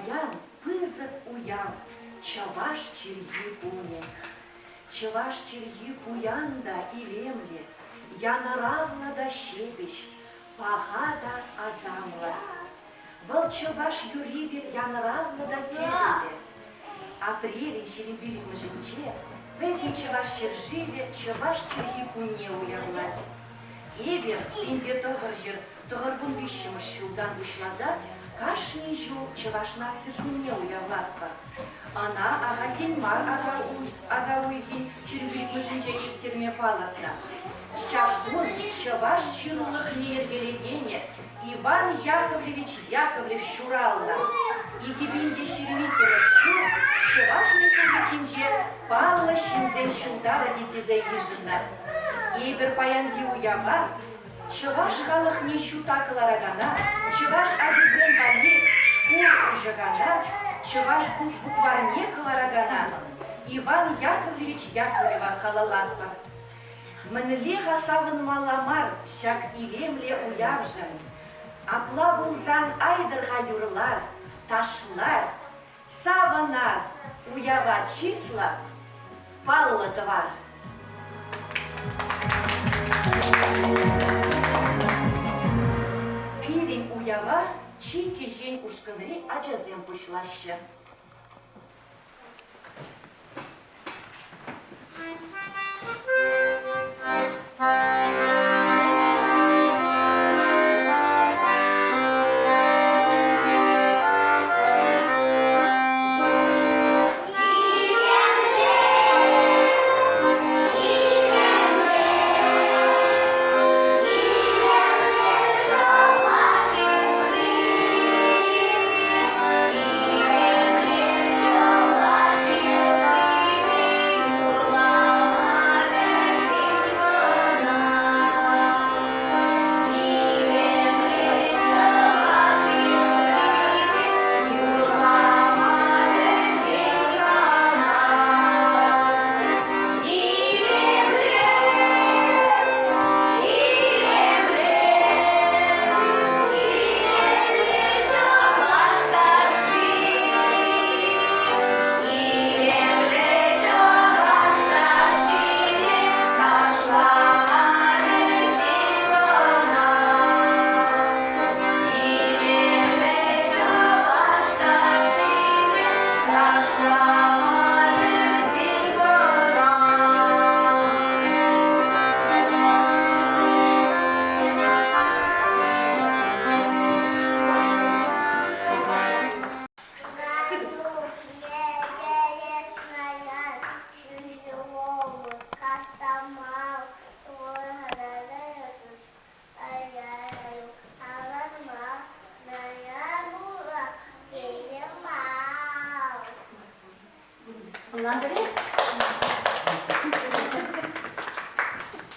паян пызык уяв, чаваш черги пуне. Чаваш черги пуянда илемле, янаравла да щебеч, пагада азамла. Вăл чаваш юрибек янаравла да келле. Апрелин черембирик мыжинче, пэтин чаваш черживе, чаваш черги пуне уявлать. Эбер, инде тăгăр жер, тăгăрбун вишшемыш шулдан вышлаза, кашни жул чавашнаксы пуне уявлатпа. Ана агатин мар ага уйгин черембирик мыжинче иктерме палатна. Щапун чаваш чирулых неергелегене Иван Яковлевич Яковлев Щурална. Игибинде Шереметьево щур, чаваш республикинче палла шинзен шулдара детезе ежина. Эбер паянги уява, чаваш халых не щутакыларагана, чаваш ажизен вале школ ужагана, чаваш букварне кыларагана. Иван Яковлевич Яковлева халалатпа. Мӹнлеға савынмаламар, шак илемле уявжын. Апла вулзан айдырға юрлар, ташлар, савынар, уява числа, паллы твар. Пирим уява, чики жень ушкынри ачазем пушлашы.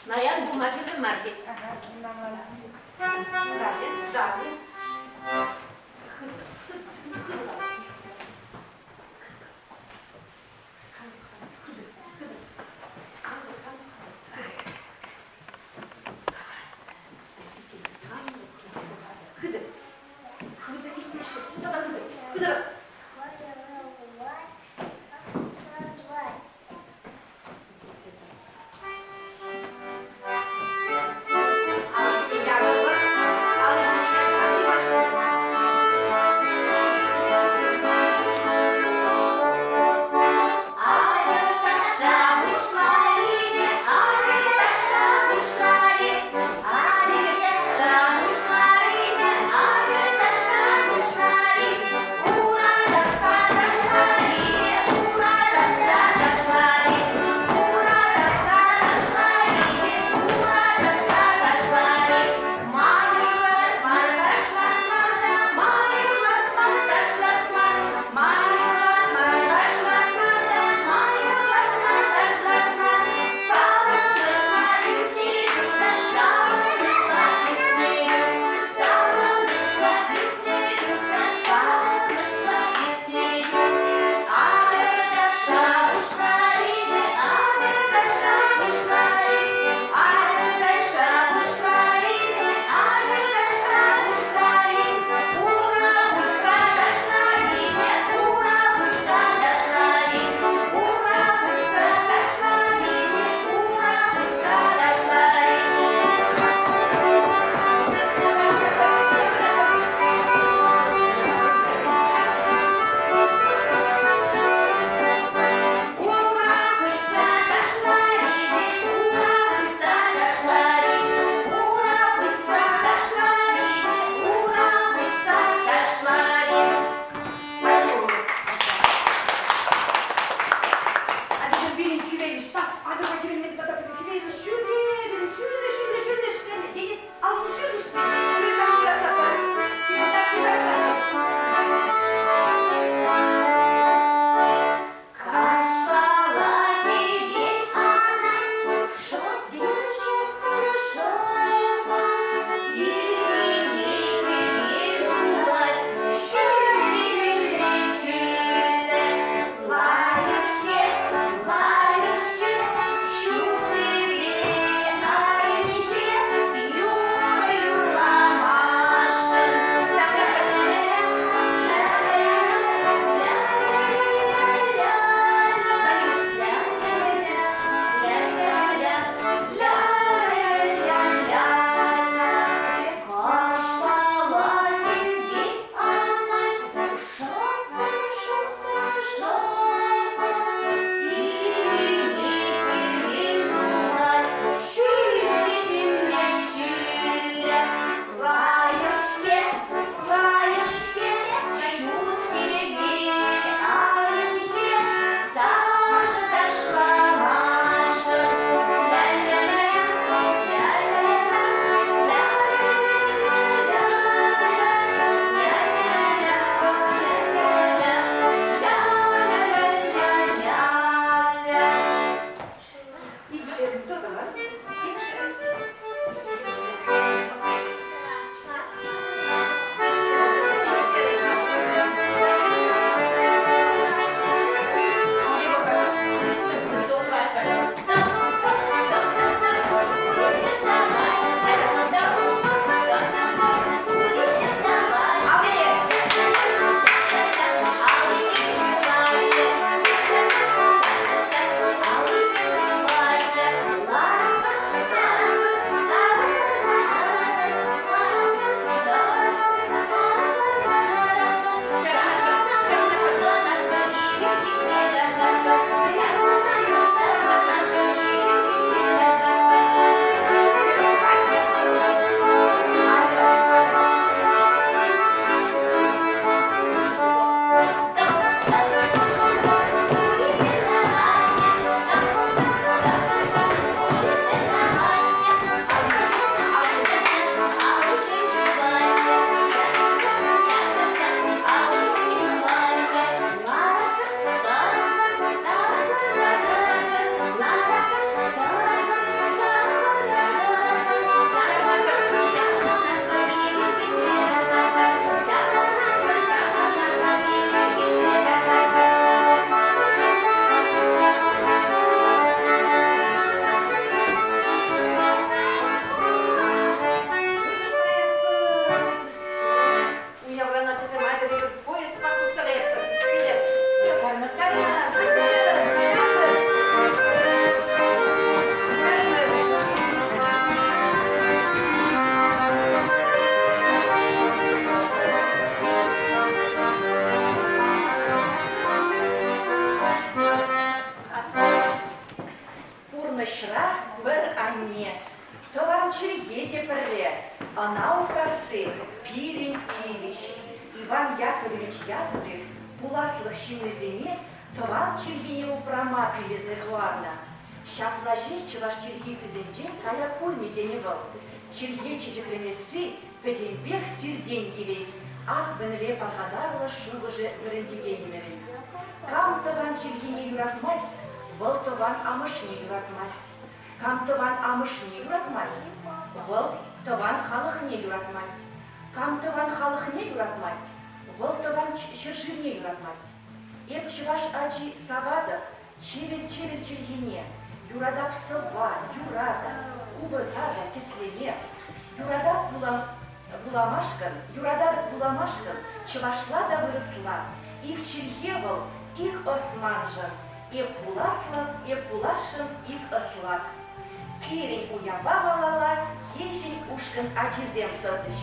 Наян бумаги маркет. Тунышра бір анне. Тован череде пірре, ана укасы Пирин Тилищ. Иван Яковлевич Яковлев буласлых щимызене тован чергене упрама пилезехуарна. Шаплажеш чываш черги кызенчен кая кульми деневал. Черге чечеклемесы педенбех сирдень илеть. Ак бенле пахадарла шубыже грандигенемерин. Кам тован чергене юратмасть, вол тован амышне юратмасть. Кам тован амышне юратмасть, вол тован халыхне юратмасть. Кам тован халыхне юратмасть, вол тован шыршырне юратмасть. Эп чываш ачи савада, чевель чергене. Юрада псова, юрада, кубызада кислене. Юрада буламашкан, чывашла да выросла. Их чергевал, их османжан. Эп пулашын, их ослак. Керень уяба валала, ежень ушкан ачизем тозыш.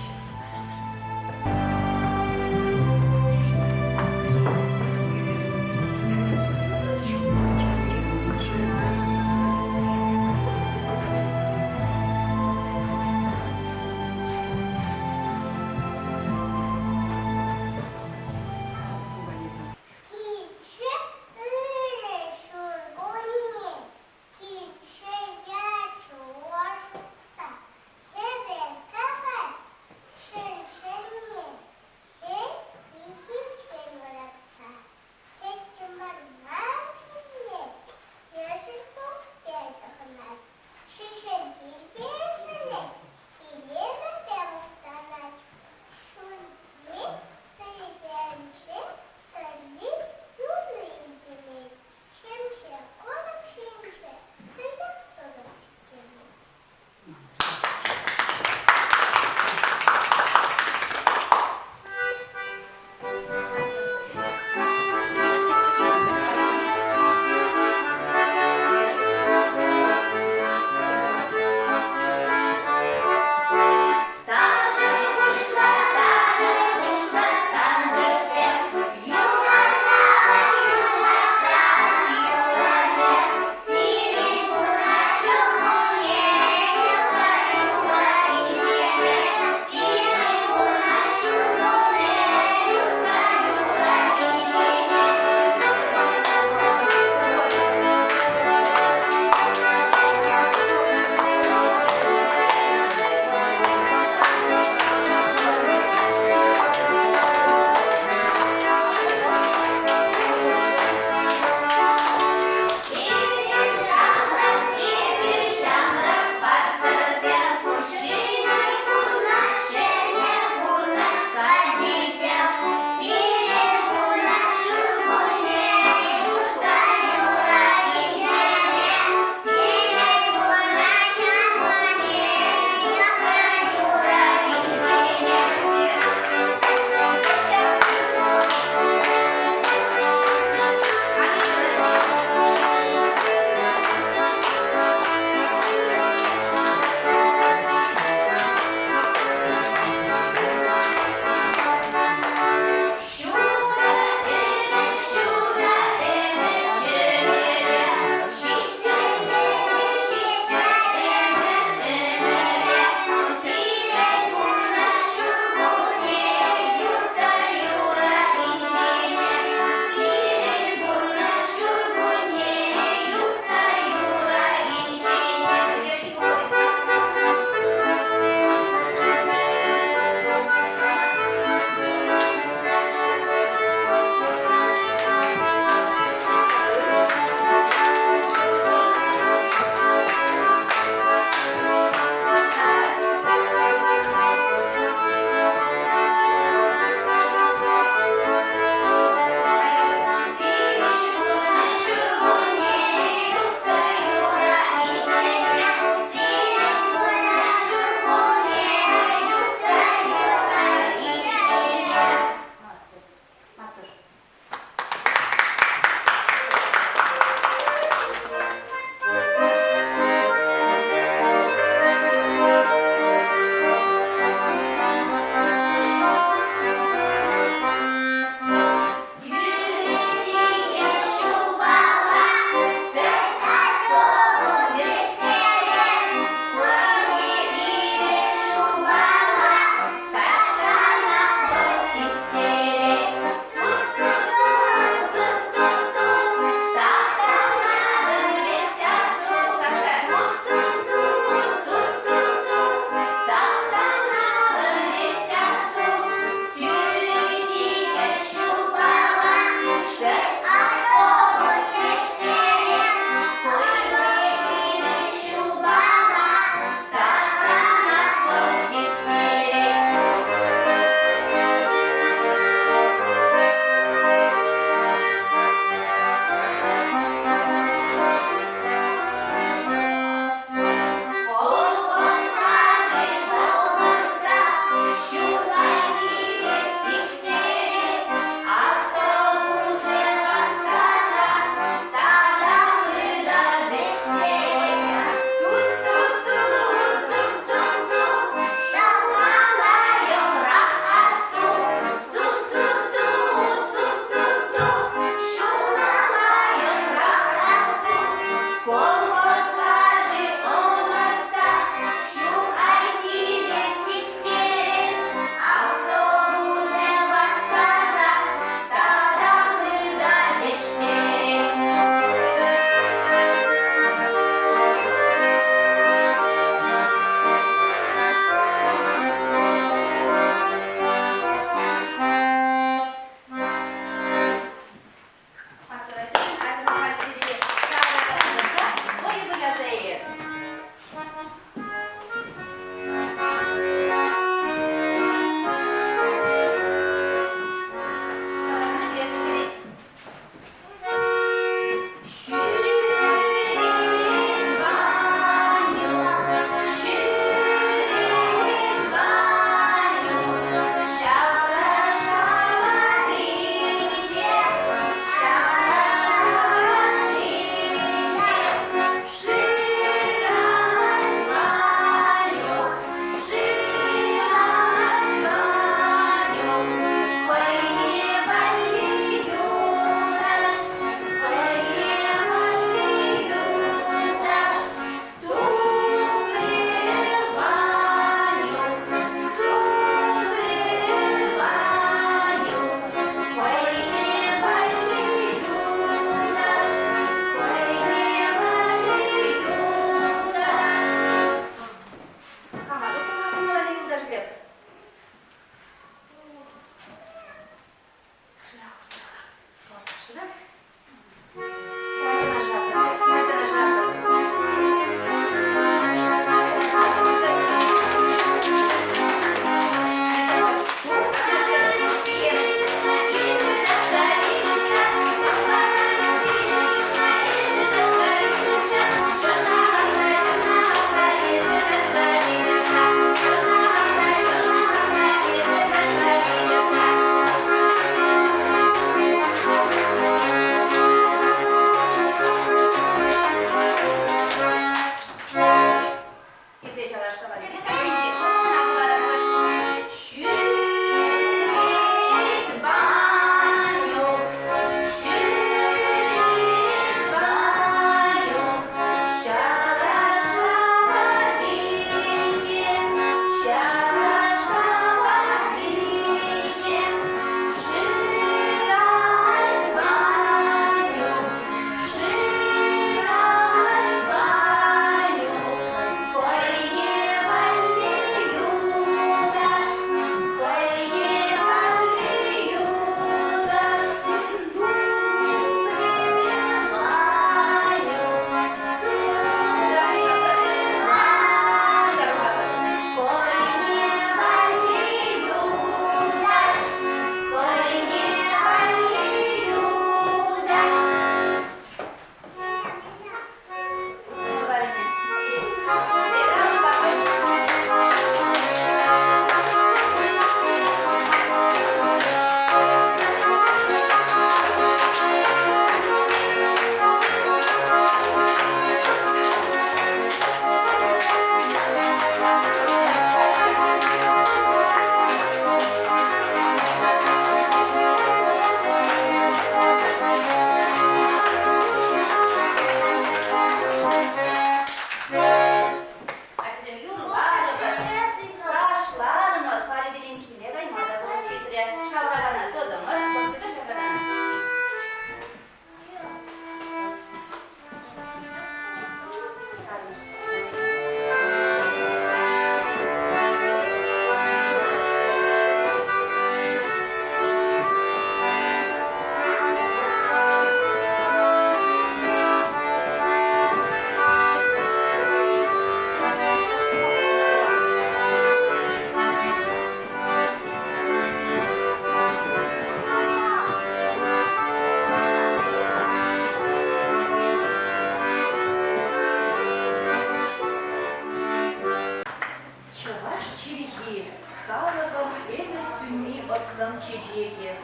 Чечеге.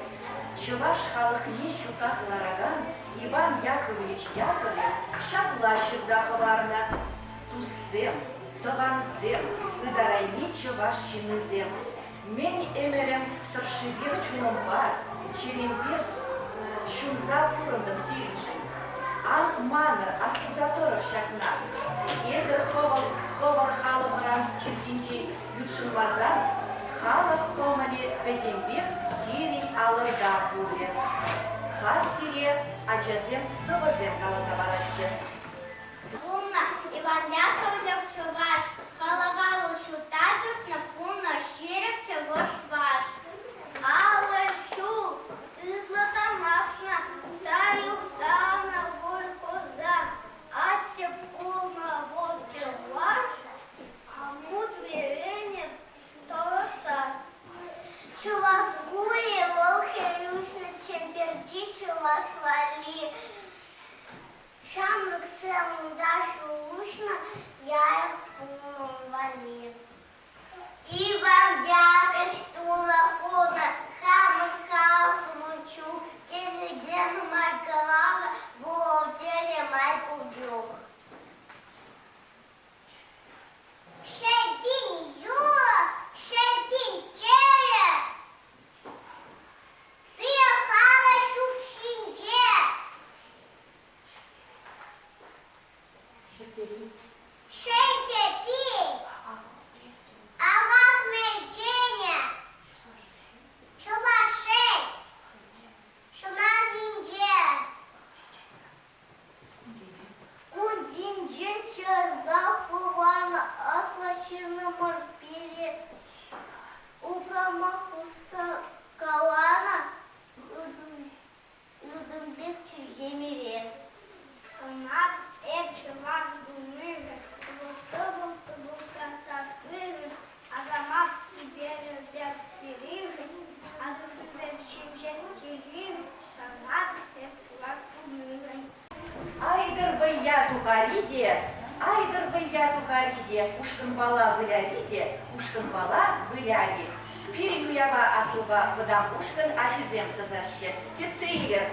Чуваш халқыне шукаклараган Иван Яковлевич Яковлев шаблашы заховарна. Туссем, тованзем, ыдарайне чувашчинызем. Мен эмерем торшевер чуномбар, черембер шунза пурындым сирижен. Ан маныр астузаторы şakna. Езір ховар халығыран чекінже ютшынлазан, халық комали бәдембек Сирий алырда бұлы. Хар сире ачазем сывызем қалаза барашы. Умна, Иван Яковлев чуваш, халавалу шутатут на пуна щирик чего шваш. Але шу, излата машна, таю дана волькоза, а це пуна вовче ваш, а мут віренє тоса. Чувас гує, волхи юсна, чемперджі, чувас валі. Шамрак сам дашу лучно, я их вали. Иван Яковлевич Тулахона, хамы хаосу мучу, телеген Майкалава, бухгалтерия Майкл Дюк. Шербин Юла, Шербин Челя, приехала Шупшинже. Шейте-пи! Аллах мейченя! Чувашей! Шуман-динже! Кун-динже чазапувана аслачина морпили. Упрамахуса калана Людымбек чужемире. Санат Экшеван Гумыга, Востову Табуката Кыры, Азамат Киберы Дерсирижи, Адушевен Шимшен Кирим, Санат Экшеван Гумыга. Айдыр быя тухариде, ушкын бала выляриде, ушкын бала выляри. Перегуява асылба выдам ушкын ачызем кызашы. Кетсейлер.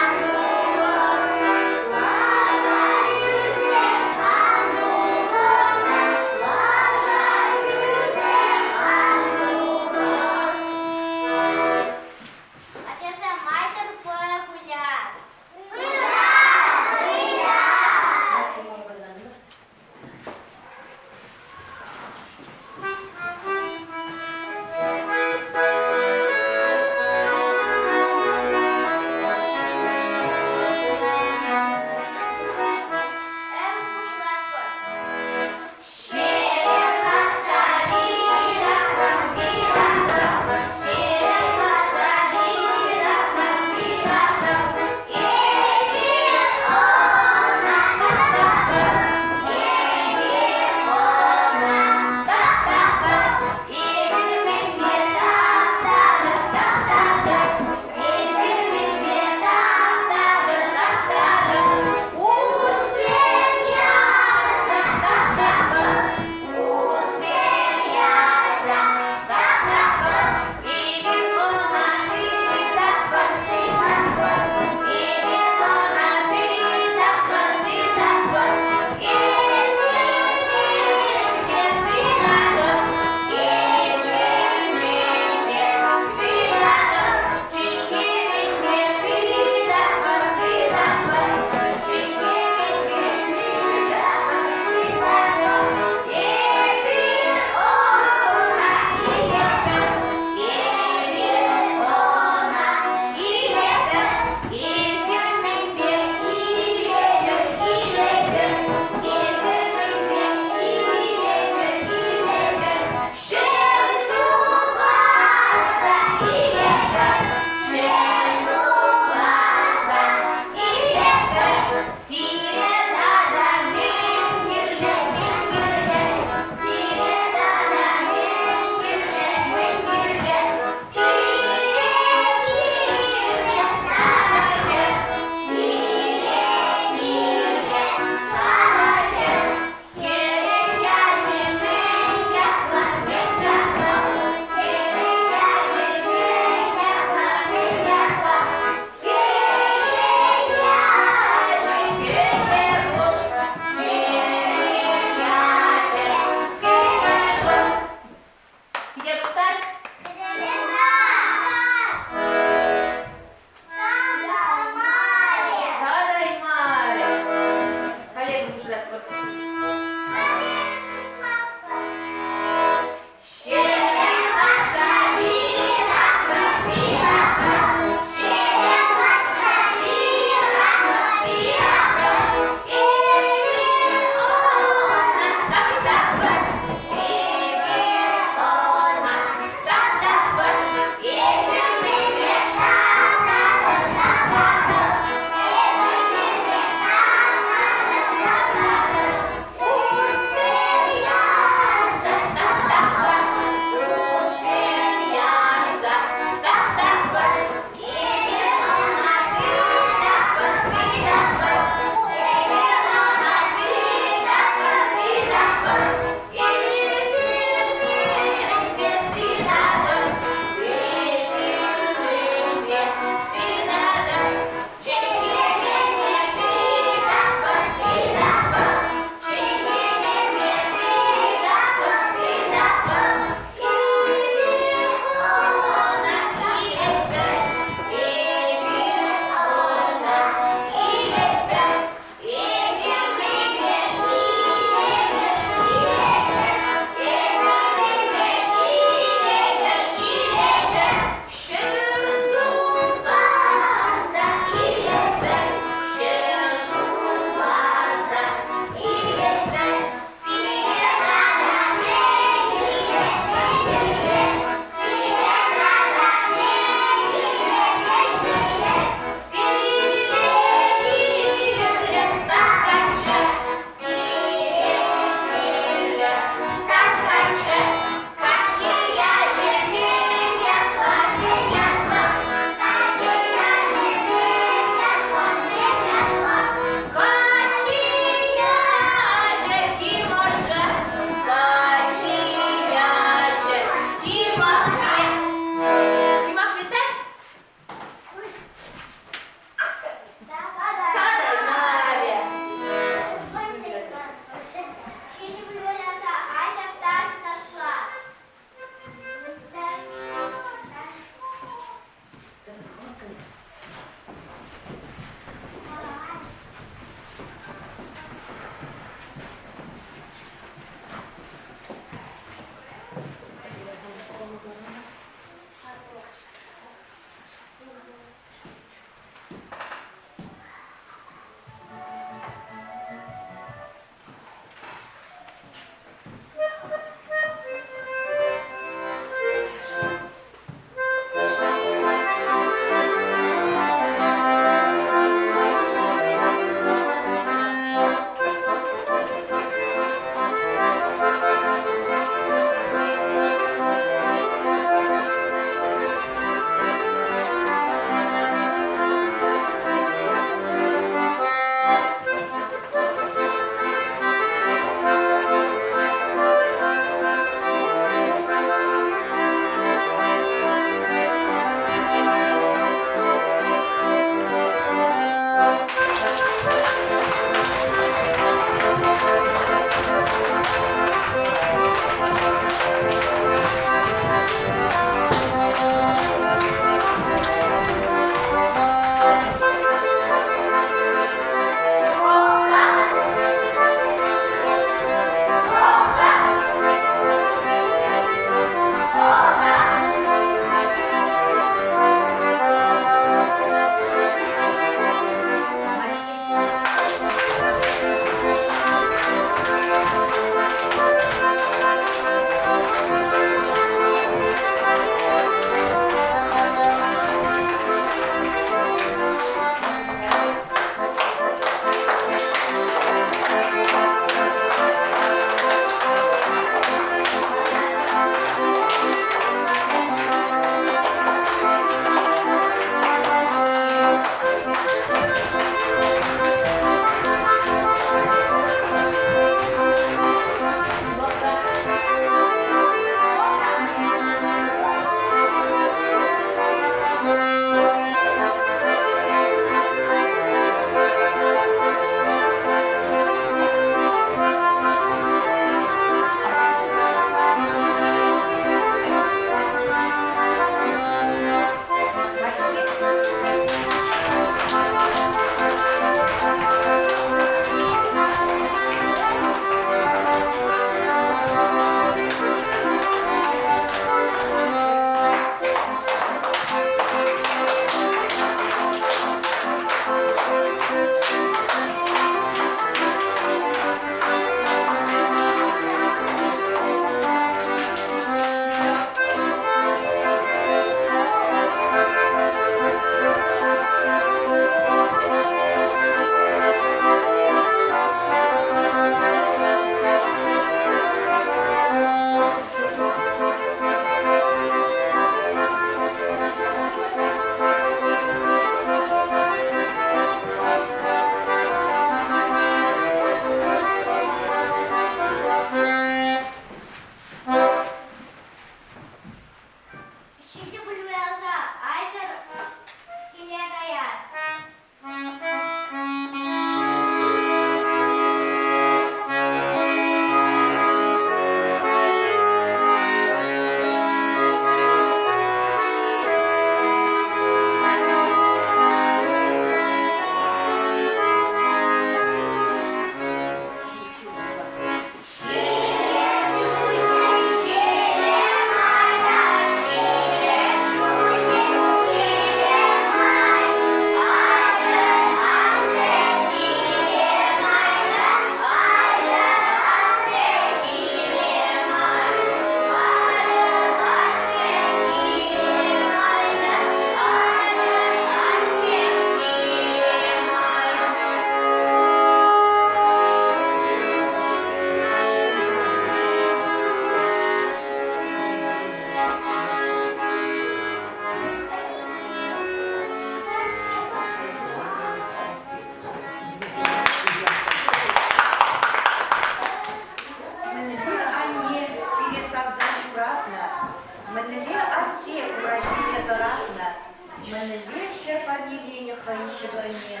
кайшыбырыне.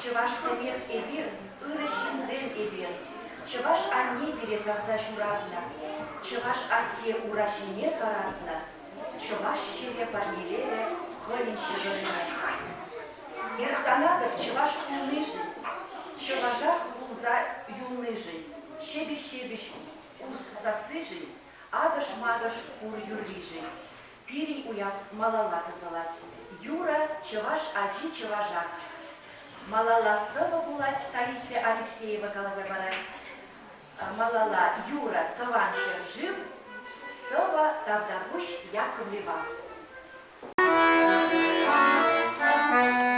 Чываш семех эбир, ырыщинзем эбир. Чываш анне перезарса шуратна. Чываш атте урашине каратна. Чываш щеле парнелере хылин шыбырыне. Иртанадып чываш кулныжы. Чыважах улза юлныжы. Щебещ-щебещ ус засыжы. Агыш-магыш кур юрвижы. Пирий уяв малала тазалать. Юра чываш ачи чыважак. Малала сыва булать Таисия Алексеева галазабарать. Малала Юра тываншер жив. Сыва тавдагуш Яковлева. Thank you.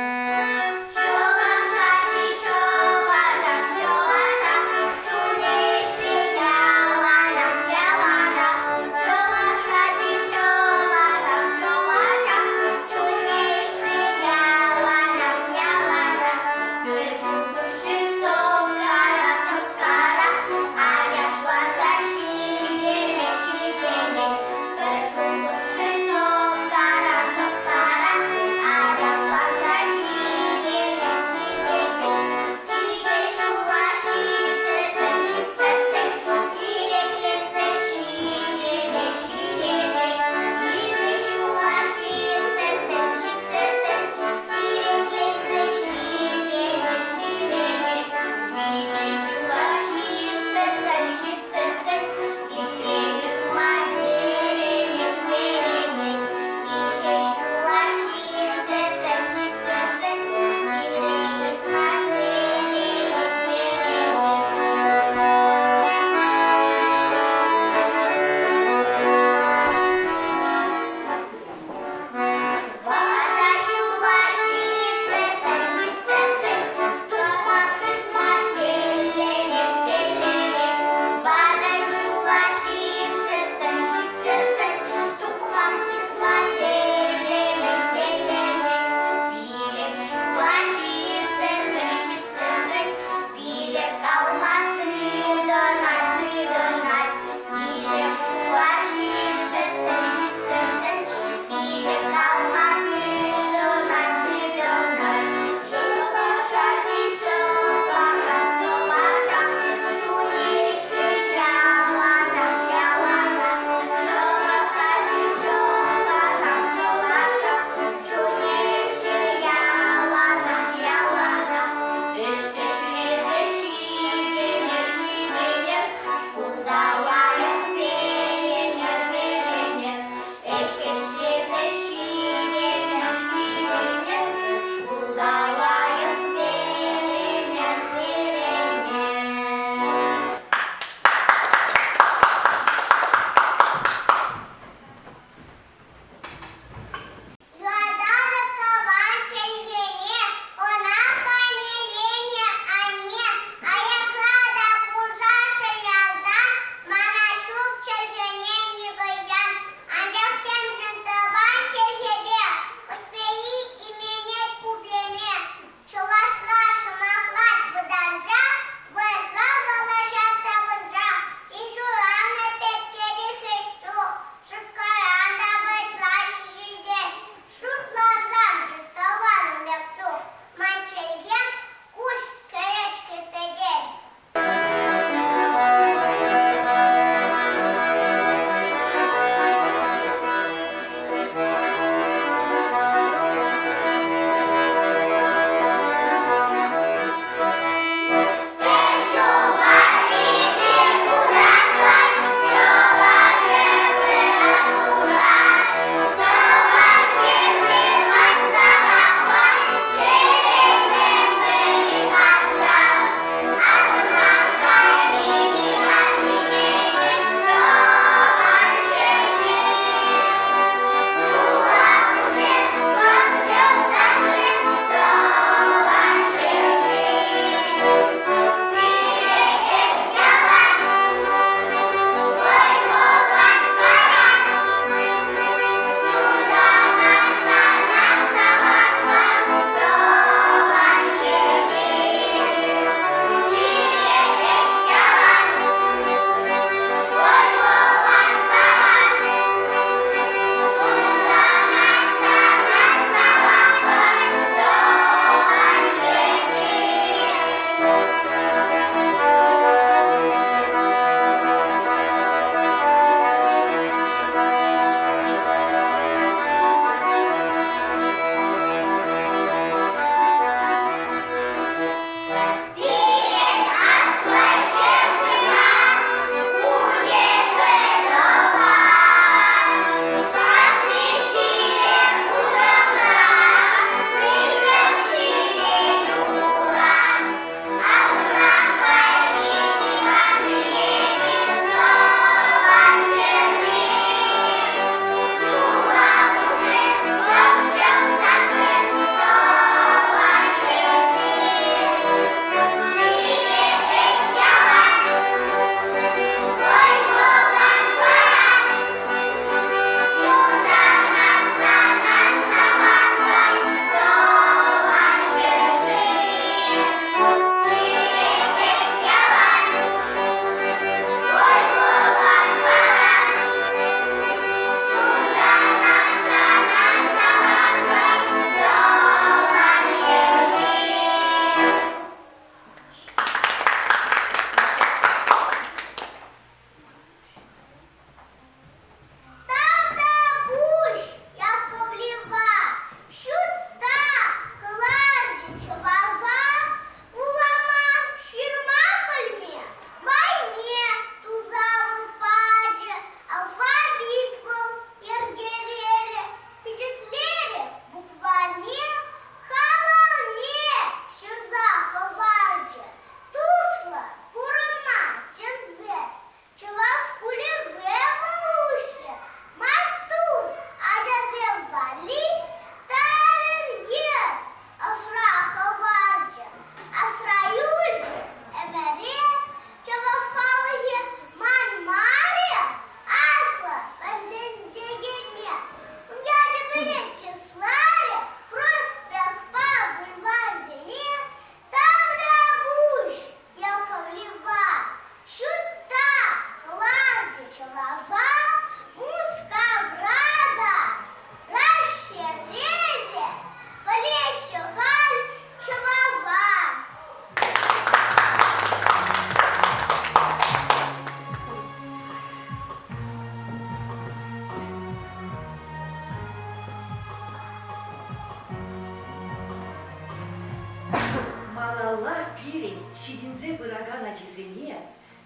Малалла пирин шидинзе бырагана жизене,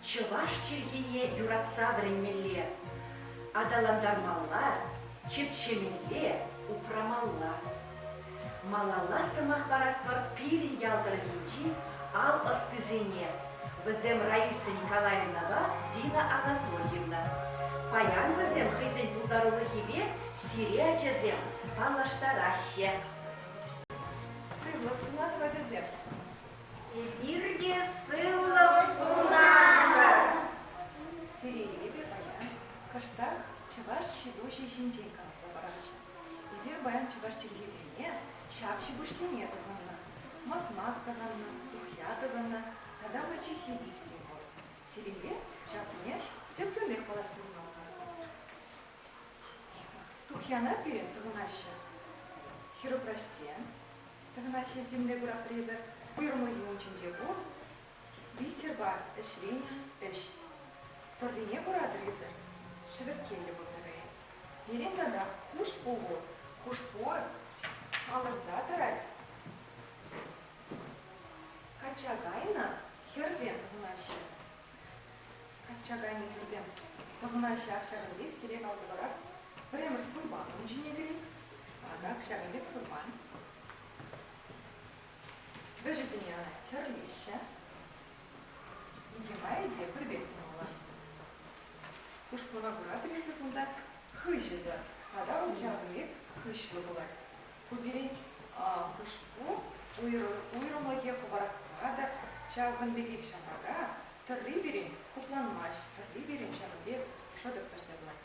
чываш чергене юратса времелле. Адаландармалла, чепчемелле, упрамалла. Малалла самах баратпар пирин ялдыргенчи ал ыстызене. Візем Раиса Николаевнага Дина Анатольевна. Паян візем хызен пулдарулы хибе сирия чезем палаштараще. Сыйлық сынат ваджазем. Бирге сыллық сунағы. Сирейбе баян, каштақ чаваш шидоши жинжен қалса барашы. Езер баян чаваш чергеліне, шапши бушсене дұғанна, масмак дұғанна, тухя дұғанна, тада мачи хидискен бол. Сирейбе шапсыне тепкілік баларсын қалға. Тухяна берем дұғанашы. Хиропрашсен, дұғанашы земле бұрақ реді, бұйырмығы өңчінде бұл, бисерба ішлене іш. Тордине бұрадыр езір, шывіркелі бұлзыры. Берен дада құш бұғы, құш бұғы, алырза тұрад. Качагайна херзем бұғынашы. Качагайна херзем бұғынашы ақшағынбек сирек алды барак. Біремір сұрбан ұнжіне берет, ада ақшағынбек сұрбан. Бөжетіне ана терлеші. Егемай де бірбетін олар. Кушпуна бұрадыр есі бұнда хыжыды. Ада ұлжағынбек хышлы бұлар. Көберен кушпу уйрымлыге құбарақтада Шағынбек шамаға түрлі берен құпланмаш, түрлі берен Шағынбек шодық тұрсы бұлар.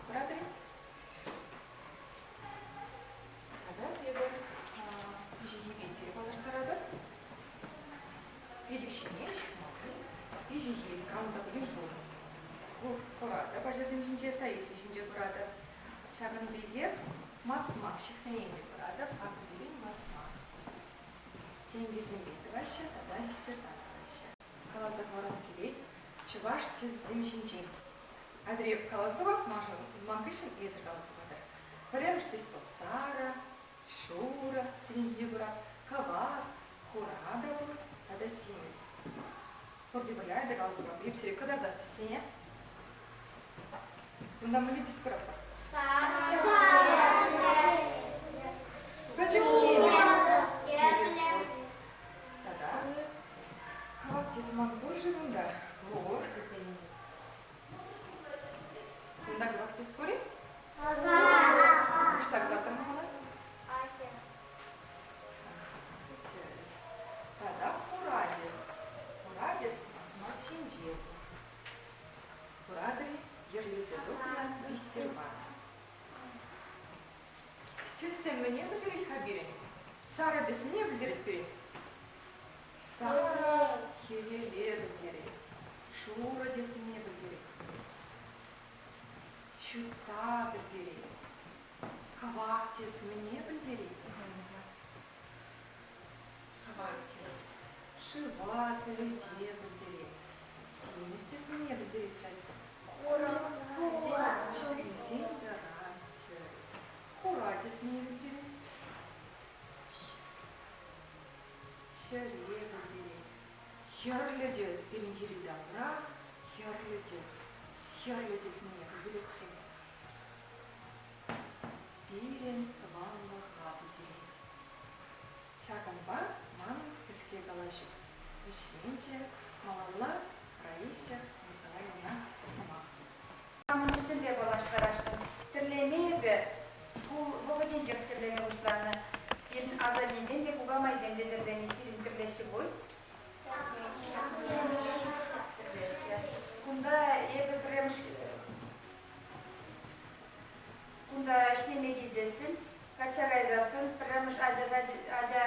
Бұрадыр? Ада еді ежеге сері балаштарады. Елікшіне шықмақы, ежеге қамда білім болу. Бұл құрады, бажазым жинже, таисы жинже құрады. Шағынбеге масмақ шықнайынде құрады, пақы берен масмақ. Теңгесін беті башы, тада есердан башы. Қалазық мораз келей, чываш тезім жинжен. Адреп қалазды бақ маңғышын езір қалазы бады. Бірем штес бұл сара, шура, сенежде бұрап, кавар, хурада бұл, тада симес. Құрды бұлайды қалазы бұрап, епсері қыдарды түсіне. Бұнда мүлі дискұрап бар. Бәчік симес. Тада кавак тесман бұржы бұнда. Лор. Бұнда кавак тес көрі? Қыштағда тұрмы бұна? Тада хурадес. Хурадес асмачин жел. Хурадри ерлесі дұқына бисерба. Чессен мне заберет хабирин. Сара дес мне білдерет берет. Сара хевеле білдерет. Шура дес мне білдерет. Шута білдерет. Кавак дес мне білдерет. Кавак дес. Шива білде білдерет. Симес дес мне білдерет чайсы. Хурадес мне білдерет. Шере білдерет. Херледес берін херida бұра. Херледес мне білдерет шең. Берін ваннаға білдерет. Шағынба ман кіске қалашы. Вишленче Малалла Раиса Николаевна Самақсу. Амыршыле балаштараштын. Тірлеме бі, бұғыден жек тірлеме ұшланы. Елін азадезен де бұғамайзен де тірлеме сирін тірлеші бой. Күнда ебі біремш... Күнда ішлеме кезесін, качагайзасын, біремш ажа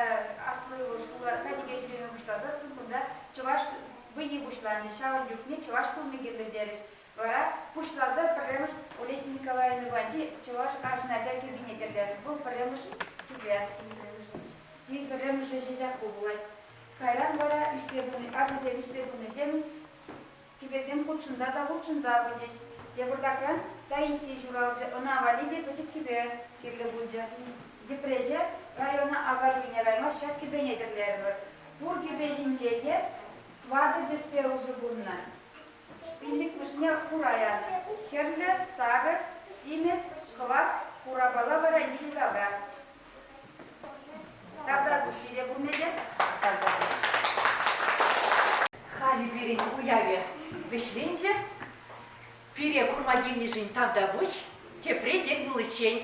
аслы ұшқула сәдеге жүреме бұшлазасын, күнда чываш бұйы бұшланы, шауыр жүкне чываш күлмегерлі деріш. Вара пушлаза біремш Олеся Николаевна Ванди чываш ажына жа кабинетерлер. Бұл біремш кеберсін. Дей біремш жежаку бұлай. Кайран вара абызен үсебуны жемін. Кебезен құлшында да құлшында бұлжеш. Дебұрдакран Таиси журалжы она валиде пөчіп кебер керлі бұлжы. Депреже района ағар үйне райма шат кебенетерлері бар. Бурги бежинчеге вады диспеузы bunlar. Birlik mışne kuraya. Herle, sarı, simez, kıvak, kurabala vara iki gabra. Tabda bu sile bu mede. Хали бирин уяве вишленже, пире курма гильнижин тавда буш, тепре дек булычень.